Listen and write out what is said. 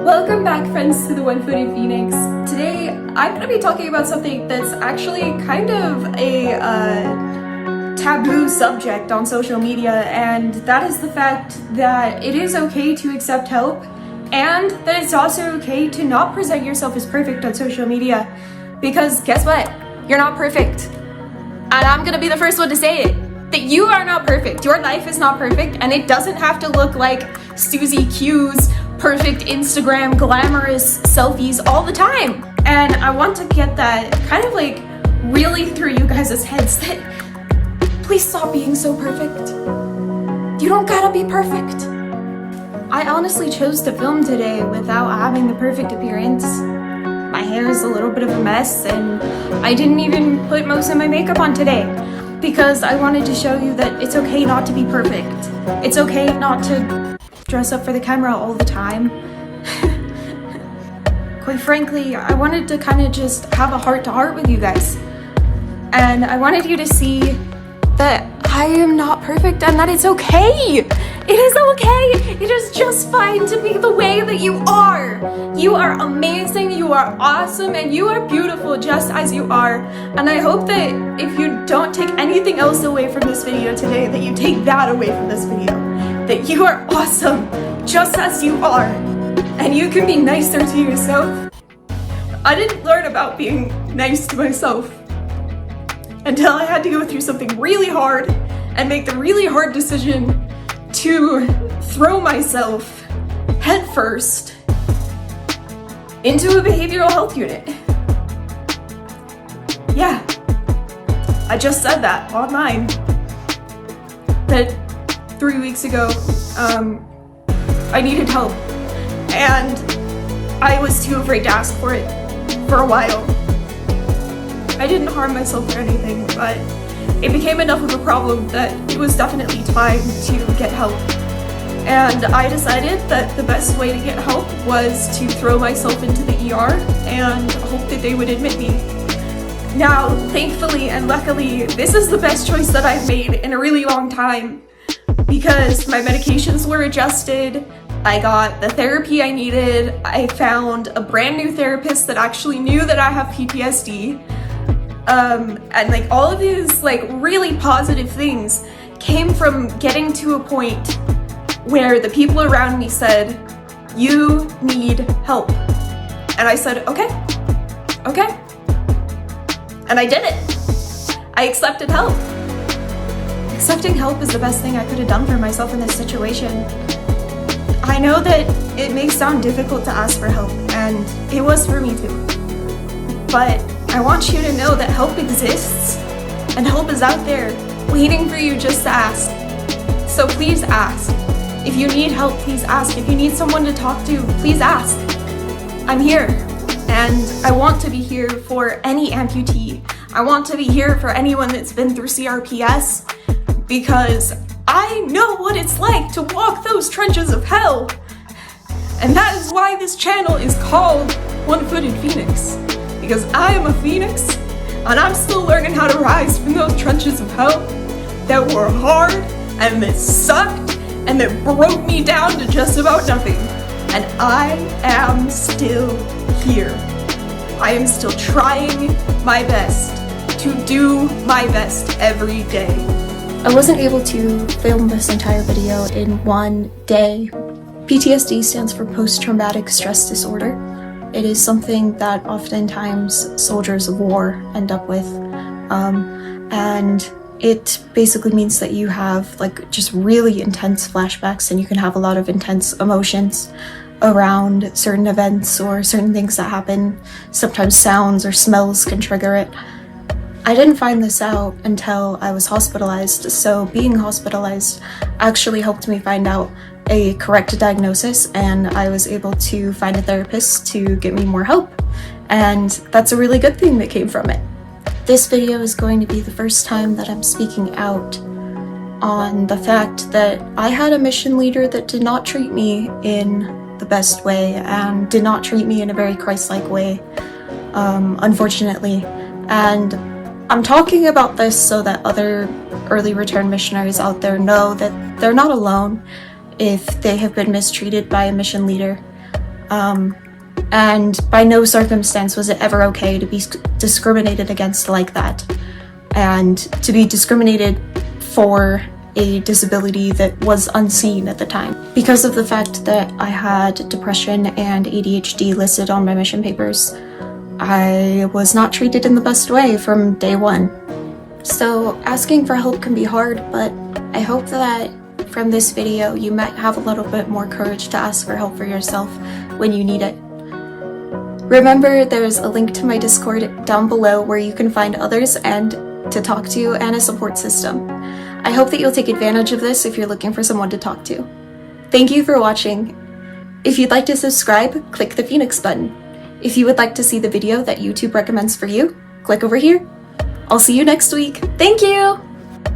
Welcome back, friends, to the One-Footed Phoenix. Today, I'm going to be talking about something that's actually kind of a taboo subject on social media, and that is the fact that it is okay to accept help, and that it's also okay to not present yourself as perfect on social media, because guess what? You're not perfect. And I'm going to be the first one to say it, that you are not perfect. Your life is not perfect, and it doesn't have to look like Susie Q's perfect Instagram glamorous selfies all the time. And I want to get that kind of like really through you guys' heads that please stop being so perfect. You don't gotta be perfect. I honestly chose to film today without having the perfect appearance. My hair is a little bit of a mess, and I didn't even put most of my makeup on today because I wanted to show you that it's okay not to be perfect. It's okay not to dress up for the camera all the time. Quite frankly, I wanted to kind of just have a heart-to-heart with you guys. And I wanted you to see that I am not perfect and that it's okay. It is okay. It is just fine to be the way that you are. You are amazing, you are awesome, and you are beautiful just as you are. And I hope that if you don't take anything else away from this video today, that you take that away from this video. That you are awesome just as you are, and you can be nicer to yourself. I didn't learn about being nice to myself until I had to go through something really hard and make the really hard decision to throw myself headfirst into a behavioral health unit. Yeah, I just said that online. That 3 weeks ago, I needed help, and I was too afraid to ask for it for a while. I didn't harm myself or anything, but it became enough of a problem that it was definitely time to get help. And I decided that the best way to get help was to throw myself into the ER and hope that they would admit me. Now, thankfully and luckily, this is the best choice that I've made in a really long time, because my medications were adjusted, I got the therapy I needed, I found a brand new therapist that actually knew that I have PTSD, and like all of these like really positive things came from getting to a point where the people around me said, you need help. And I said, okay, and I did it. I accepted help. Accepting help is the best thing I could have done for myself in this situation. I know that it may sound difficult to ask for help, and it was for me too. But I want you to know that help exists, and help is out there, waiting for you just to ask. So please ask. If you need help, please ask. If you need someone to talk to, please ask. I'm here, and I want to be here for any amputee. I want to be here for anyone that's been through CRPS, because I know what it's like to walk those trenches of hell. And that is why this channel is called One-Footed Phoenix, because I am a phoenix, and I'm still learning how to rise from those trenches of hell that were hard, and that sucked, and that broke me down to just about nothing. And I am still here. I am still trying my best to do my best every day. I wasn't able to film this entire video in one day. PTSD stands for post-traumatic stress disorder. It is something that oftentimes soldiers of war end up with. And it basically means that you have like just really intense flashbacks, and you can have a lot of intense emotions around certain events or certain things that happen. Sometimes sounds or smells can trigger it. I didn't find this out until I was hospitalized, so being hospitalized actually helped me find out a correct diagnosis, and I was able to find a therapist to get me more help, and that's a really good thing that came from it. This video is going to be the first time that I'm speaking out on the fact that I had a mission leader that did not treat me in the best way and did not treat me in a very Christ-like way, unfortunately. And I'm talking about this so that other early return missionaries out there know that they're not alone if they have been mistreated by a mission leader. And by no circumstance was it ever okay to be discriminated against like that, and to be discriminated for a disability that was unseen at the time. Because of the fact that I had depression and ADHD listed on my mission papers, I was not treated in the best way from day one. So asking for help can be hard, but I hope that from this video you might have a little bit more courage to ask for help for yourself when you need it. Remember, there's a link to my Discord down below where you can find others and to talk to and a support system. I hope that you'll take advantage of this if you're looking for someone to talk to. Thank you for watching. If you'd like to subscribe, click the Phoenix button. If you would like to see the video that YouTube recommends for you, click over here. I'll see you next week. Thank you!